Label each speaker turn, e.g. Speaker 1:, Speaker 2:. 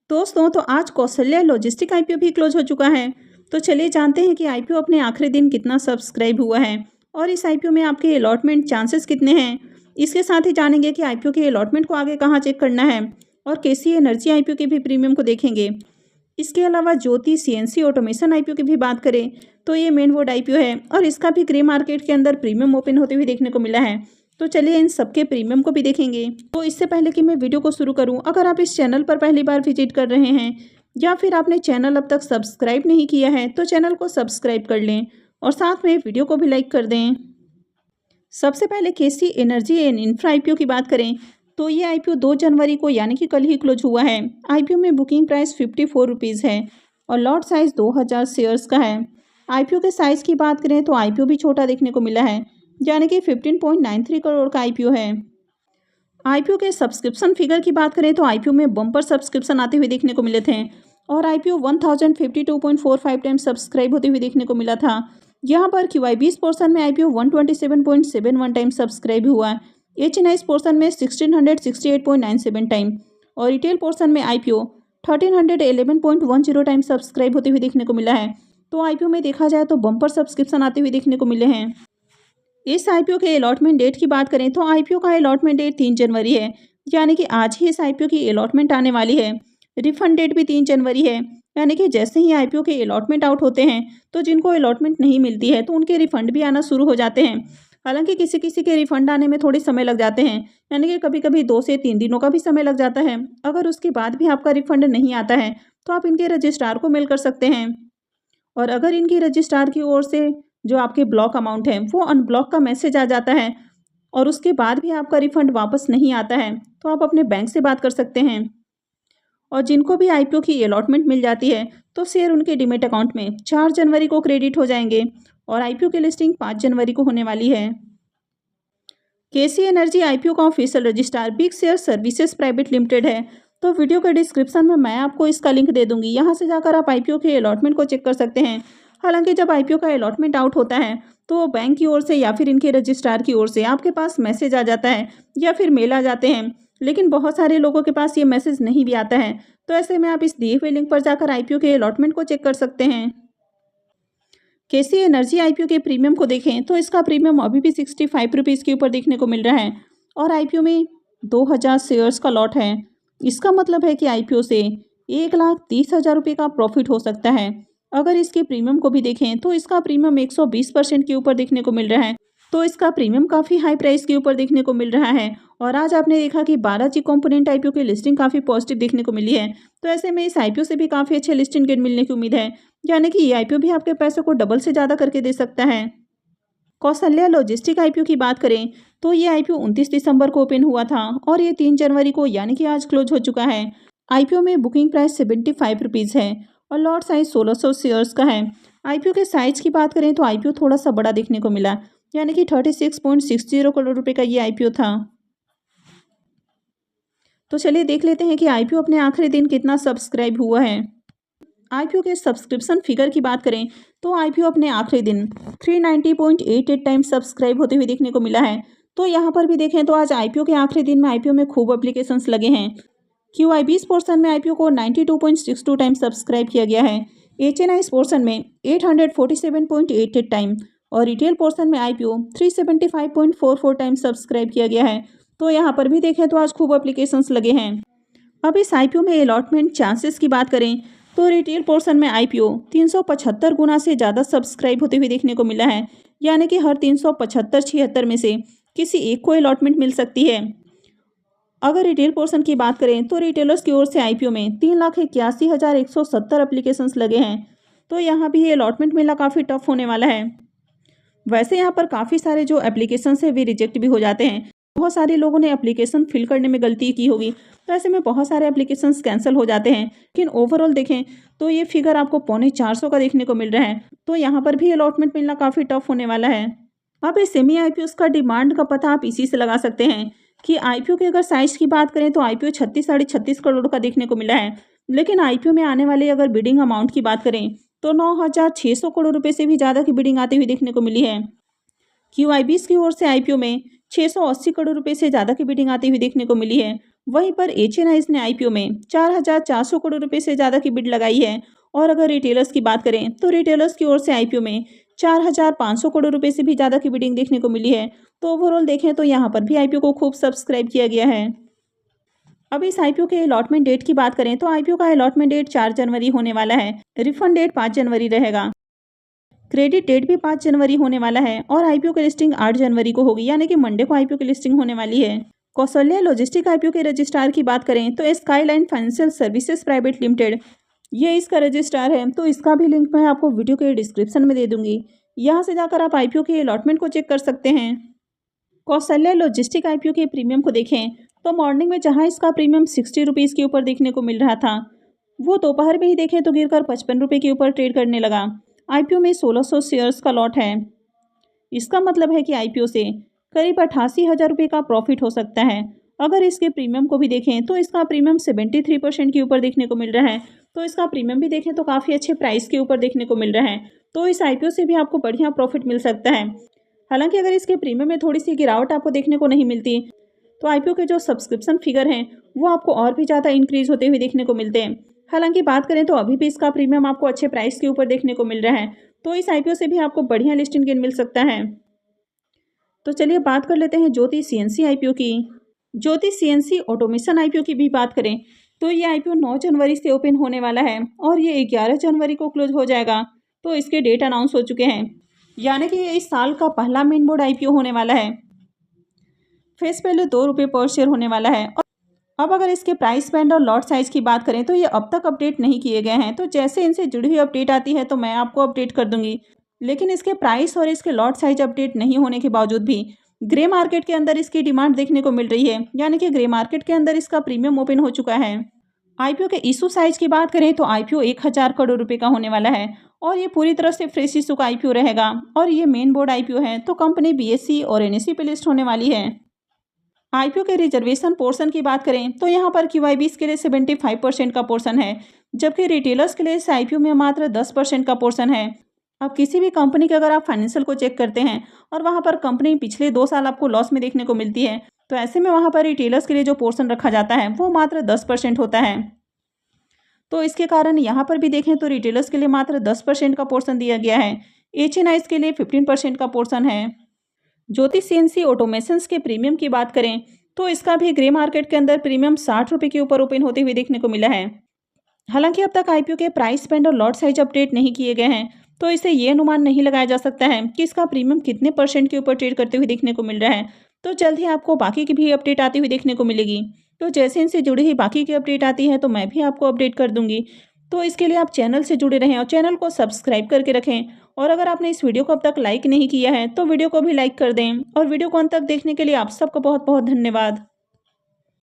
Speaker 1: दोस्तों तो आज कौशल्या लॉजिस्टिक आईपीओ भी क्लोज हो चुका है। तो चलिए जानते हैं कि आईपीओ अपने आखिरी दिन कितना सब्सक्राइब हुआ है और इस आईपीओ में आपके अलॉटमेंट चांसेस कितने हैं। इसके साथ ही जानेंगे कि आईपीओ के अलॉटमेंट को आगे कहाँ चेक करना है और केसी एनर्जी आईपीओ के भी प्रीमियम को देखेंगे। इसके अलावा ज्योति सीएनसी ऑटोमेशन आईपीओ की भी बात करें तो ये मेन बोर्ड आईपीओ है और इसका भी ग्रे मार्केट के अंदर प्रीमियम ओपन होते हुए देखने को मिला है। तो चलिए इन सबके प्रीमियम को भी देखेंगे। तो इससे पहले कि मैं वीडियो को शुरू करूं, अगर आप इस चैनल पर पहली बार विजिट कर रहे हैं या फिर आपने चैनल अब तक सब्सक्राइब नहीं किया है तो चैनल को सब्सक्राइब कर लें और साथ में वीडियो को भी लाइक कर दें। सबसे पहले केसी एनर्जी एंड इंफ्रा आईपीओ की बात करें तो ये आईपीओ 2 जनवरी को यानी कि कल ही क्लोज हुआ है। आईपीओ में बुकिंग प्राइस 54 रुपीज़ है और लॉट साइज 2000 शेयर्स का है। आईपीओ के साइज़ की बात करें तो आईपीओ भी छोटा देखने को मिला है, यानी कि 15.93 करोड़ का आईपीओ है। आईपीओ के सब्सक्रिप्शन फिगर की बात करें तो आईपीओ में बम्पर सब्सक्रिप्शन आते हुए देखने को मिले थे और आईपीओ 1052.45 टाइम सब्सक्राइब होते हुए देखने को मिला था। यहाँ पर QI20 पोर्शन में आईपीओ 127.71 टाइम सब्सक्राइब हुआ, HNI पोर्शन में 1668.97 टाइम और रिटेल पोर्शन में आईपीओ 1311.10 टाइम सब्सक्राइब होते हुए देखने को मिला है। तो आईपीओ में देखा जाए तो बम्पर सब्सक्रिप्शन आते हुए देखने को मिले हैं। इस आईपीओ के अलॉटमेंट डेट की बात करें तो आईपीओ का अलॉटमेंट डेट 3 जनवरी है, यानी कि आज ही इस आईपीओ की अलॉटमेंट आने वाली है। रिफंड डेट भी 3 जनवरी है, यानी कि जैसे ही आईपीओ के अलॉटमेंट आउट होते हैं तो जिनको अलॉटमेंट नहीं मिलती है तो उनके रिफंड भी आना शुरू हो जाते हैं। हालांकि किसी किसी के रिफंड आने में थोड़े समय लग जाते हैं, यानी कि कभी कभी 2 से 3 दिनों का भी समय लग जाता है। अगर उसके बाद भी आपका रिफंड नहीं आता है तो आप इनके रजिस्ट्रार को मेल कर सकते हैं और अगर इनकी रजिस्ट्रार की ओर से जो आपके ब्लॉक अमाउंट है वो अनब्लॉक का मैसेज आ जाता है और उसके बाद भी आपका रिफंड वापस नहीं आता है तो आप अपने बैंक से बात कर सकते हैं। और जिनको भी आईपीओ की अलॉटमेंट मिल जाती है तो शेयर उनके डीमेट अकाउंट में 4 जनवरी को क्रेडिट हो जाएंगे और आईपीओ की लिस्टिंग 5 जनवरी को होने वाली है। केसी एनर्जी आईपीओ का official registrar big share services private limited है। तो वीडियो के डिस्क्रिप्शन में मैं आपको इसका लिंक दे दूंगी, यहाँ से जाकर आप आईपीओ के अलॉटमेंट को चेक कर सकते हैं। हालांकि जब आईपीओ का अलॉटमेंट आउट होता है तो वो बैंक की ओर से या फिर इनके रजिस्ट्रार की ओर से आपके पास मैसेज आ जाता है या फिर मेल आ जाते हैं, लेकिन बहुत सारे लोगों के पास ये मैसेज नहीं भी आता है। तो ऐसे में आप इस दिए हुए लिंक पर जाकर आईपीओ के अलॉटमेंट को चेक कर सकते हैं। केसी एनर्जी आईपीओ के प्रीमियम को देखें तो इसका प्रीमियम अभी भी 65 रुपीज़ के ऊपर देखने को मिल रहा है और आईपीओ में 2000 शेयर्स का लॉट है। इसका मतलब है कि आईपीओ से 1,30,000 रुपये का प्रॉफिट हो सकता है। अगर इसके प्रीमियम को भी देखें तो इसका प्रीमियम 120% के ऊपर देखने को मिल रहा है। तो इसका प्रीमियम काफ़ी हाई प्राइस के ऊपर देखने को मिल रहा है और आज आपने देखा कि 12G कंपोनेंट आईपीओ की लिस्टिंग काफ़ी पॉजिटिव देखने को मिली है। तो ऐसे में इस आईपीओ से भी काफ़ी अच्छे लिस्टिंग गेन मिलने की उम्मीद है, यानी कि ये आईपीओ भी आपके पैसों को डबल से ज़्यादा करके दे सकता है। कौशल्या लॉजिस्टिक आईपीओ की बात करें तो ये आईपीओ 29 दिसंबर को ओपन हुआ था और ये 3 जनवरी को यानी कि आज क्लोज हो चुका है। आईपीओ में बुकिंग प्राइस 75 रुपीज़ है और लॉट साइज 1600 शेयर्स का है। आईपीओ के साइज की बात करें तो आईपीओ थोड़ा सा बड़ा देखने को मिला, यानी कि 36.60 करोड़ रुपए का ये आईपीओ था। तो चलिए देख लेते हैं कि आईपीओ अपने आखिरी दिन कितना सब्सक्राइब हुआ है। आईपीओ के सब्सक्रिप्शन फिगर की बात करें तो आईपीओ अपने आखिरी दिन 390.88 टाइम सब्सक्राइब होते हुए देखने को मिला है। तो यहाँ पर भी देखें तो आज आईपीओ के आखिरी दिन में आईपीओ में खूब एप्लीकेशंस लगे हैं। QI20 पोर्शन में आईपीओ को 92.62 टाइम सब्सक्राइब किया गया है, HNI पोर्शन में 847.88 टाइम और रिटेल पोर्शन में आईपीओ 375.44 टाइम सब्सक्राइब किया गया है। तो यहाँ पर भी देखें तो आज खूब एप्लीकेशंस लगे हैं। अब इस आईपीओ में अलॉटमेंट चांसेस की बात करें तो रिटेल पोर्शन में आईपीओ 375 गुना से ज़्यादा सब्सक्राइब होते हुए देखने को मिला है, यानी कि हर 375-76 में से किसी एक को अलॉटमेंट मिल सकती है। अगर रिटेल पोर्शन की बात करें तो रिटेलर्स की ओर से आईपीओ में 3,81,170 एप्लीकेशंस लगे हैं। तो यहाँ भी ये अलॉटमेंट मिलना काफ़ी टफ होने वाला है। वैसे यहाँ पर काफ़ी सारे जो एप्लीकेशंस है वे रिजेक्ट भी हो जाते हैं। बहुत सारे लोगों ने एप्लीकेशन फिल करने में गलती की होगी तो ऐसे में बहुत सारे एप्लीकेशंस कैंसिल हो जाते हैं, लेकिन ओवरऑल देखें तो ये फिगर आपको 350 का देखने को मिल रहा है। तो यहाँ पर भी अलॉटमेंट मिलना काफ़ी टफ होने वाला है। अब इस सेमी आईपीओ का डिमांड का पता आप इसी से लगा सकते हैं कि आईपीओ के अगर साइज की बात करें तो आईपीओ 36-36.5 करोड़ का देखने को मिला है, लेकिन आईपीओ में आने वाले अगर बिडिंग अमाउंट की बात करें तो 9,600 करोड़ रुपये से भी ज़्यादा की बिडिंग आती हुई देखने को मिली है। QI20 की ओर से आईपीओ में 680 करोड़ रुपए से ज़्यादा की बिडिंग आती हुई देखने को मिली है वहीं पर HNIs ने IPO में 4,400 करोड़ रुपए से ज़्यादा की बिड लगाई है। और अगर रिटेलर्स की बात करें तो रिटेलर्स की ओर से IPO में 4,500 करोड़ रुपए से भी ज़्यादा की बिडिंग देखने को मिली है। तो ओवरऑल देखें तो यहाँ पर भी IPO को खूब सब्सक्राइब किया गया है। अब इस IPO के अलॉटमेंट डेट की बात करें तो IPO का अलॉटमेंट डेट 4 जनवरी होने वाला है। रिफंड डेट 5 जनवरी रहेगा। क्रेडिट डेट भी 5 जनवरी होने वाला है और IPO की लिस्टिंग 8 जनवरी को होगी, यानी कि मंडे को IPO की लिस्टिंग होने वाली है। कौशल्या लॉजिस्टिक IPO के रजिस्ट्रार की बात करें तो skyline financial services private limited, ये इसका रजिस्ट्रार है। तो इसका भी लिंक मैं आपको वीडियो के डिस्क्रिप्शन में दे दूंगी। यहाँ से जाकर आप IPO के अलॉटमेंट को चेक कर सकते हैं। कौशल्या लॉजिस्टिक IPO के प्रीमियम को देखें तो मॉर्निंग में जहाँ इसका प्रीमियम 60 रुपीज़ के ऊपर देखने को मिल रहा था, वो दोपहर में ही देखें तो गिरकर 55 रुपये के ऊपर ट्रेड करने लगा। IPO में 1600 शेयर्स का लॉट है। इसका मतलब है कि IPO से करीब 88,000 रुपये का प्रॉफिट हो सकता है। अगर इसके प्रीमियम को भी देखें तो इसका प्रीमियम 73% के ऊपर देखने को मिल रहा है। तो इसका प्रीमियम भी देखें तो काफ़ी अच्छे प्राइस के ऊपर देखने को मिल रहा है। तो इस IPO से भी आपको बढ़िया प्रॉफिट मिल सकता है। हालांकि अगर इसके प्रीमियम में थोड़ी सी गिरावट आपको देखने को नहीं मिलती तो IPO के जो सब्सक्रिप्शन फिगर हैं वो आपको और भी ज़्यादा इंक्रीज होते हुए देखने को मिलते हैं। हालांकि बात करें तो अभी भी इसका प्रीमियम आपको अच्छे प्राइस के ऊपर देखने को मिल रहा है। तो इस IPO से भी आपको बढ़िया लिस्टिंग गेन मिल सकता है। तो चलिए बात कर लेते हैं ज्योति CNC IPO की। ज्योति CNC ऑटोमेशन IPO की भी बात करें तो ये IPO 9 जनवरी से ओपन होने वाला है और ये 11 जनवरी को क्लोज हो जाएगा। तो इसके डेट अनाउंस हो चुके हैं, यानी कि ये इस साल का पहला मेन बोर्ड IPO होने वाला है। फेस वैल्यू 2 रुपये पर शेयर होने वाला है। और अब अगर इसके प्राइस बैंड और लॉट साइज की बात करें तो ये अब तक अपडेट नहीं किए गए हैं। तो जैसे इनसे जुड़ी हुई अपडेट आती है तो मैं आपको अपडेट कर दूंगी। लेकिन इसके प्राइस और इसके लॉट साइज अपडेट नहीं होने के बावजूद भी ग्रे मार्केट के अंदर इसकी डिमांड देखने को मिल रही है, यानी कि ग्रे मार्केट के अंदर इसका प्रीमियम ओपन हो चुका है। IPO के इशू साइज की बात करें तो IPO 1,000 करोड़ रुपए का होने वाला है और ये पूरी तरह से फ्रेश इशू का IPO रहेगा। और ये मेन बोर्ड IPO है, तो कंपनी BSE और NSE पे लिस्ट होने वाली है। IPO के रिजर्वेशन पोर्शन की बात करें तो यहाँ पर QIBs के लिए 75% का पोर्शन है, जबकि रिटेलर्स के लिए इस IPO में मात्र 10% का पोर्शन है। अब किसी भी कंपनी के अगर आप फाइनेंशियल को चेक करते हैं और वहाँ पर कंपनी पिछले 2 साल आपको लॉस में देखने को मिलती है, तो ऐसे में वहाँ पर रिटेलर्स के लिए जो पोर्शन रखा जाता है वो मात्र 10% होता है। तो इसके कारण यहाँ पर भी देखें तो रिटेलर्स के लिए मात्र 10% का पोर्शन दिया गया है। HNIs के लिए 15% का पोर्शन है। ज्योति CNC ऑटोमेशंस के प्रीमियम की बात करें तो इसका भी ग्रे मार्केट के अंदर प्रीमियम 60 रुपये के ऊपर ओपन होते हुए देखने को मिला है। हालांकि अब तक IPO के प्राइस बैंड और लॉट साइज अपडेट नहीं किए गए हैं, तो इसे ये अनुमान नहीं लगाया जा सकता है कि इसका प्रीमियम कितने % के ऊपर ट्रेड करते हुए देखने को मिल रहा है। तो जल्द ही आपको बाकी की भी अपडेट आती हुई देखने को मिलेगी। तो जैसे इनसे जुड़ी हुई बाकी की अपडेट आती है तो मैं भी आपको अपडेट कर दूंगी। तो इसके लिए आप चैनल से जुड़े रहें और चैनल को सब्सक्राइब करके रखें। और अगर आपने इस वीडियो को अब तक लाइक नहीं किया है तो वीडियो को भी लाइक कर दें। और वीडियो को अंत तक देखने के लिए आप सबका बहुत बहुत धन्यवाद।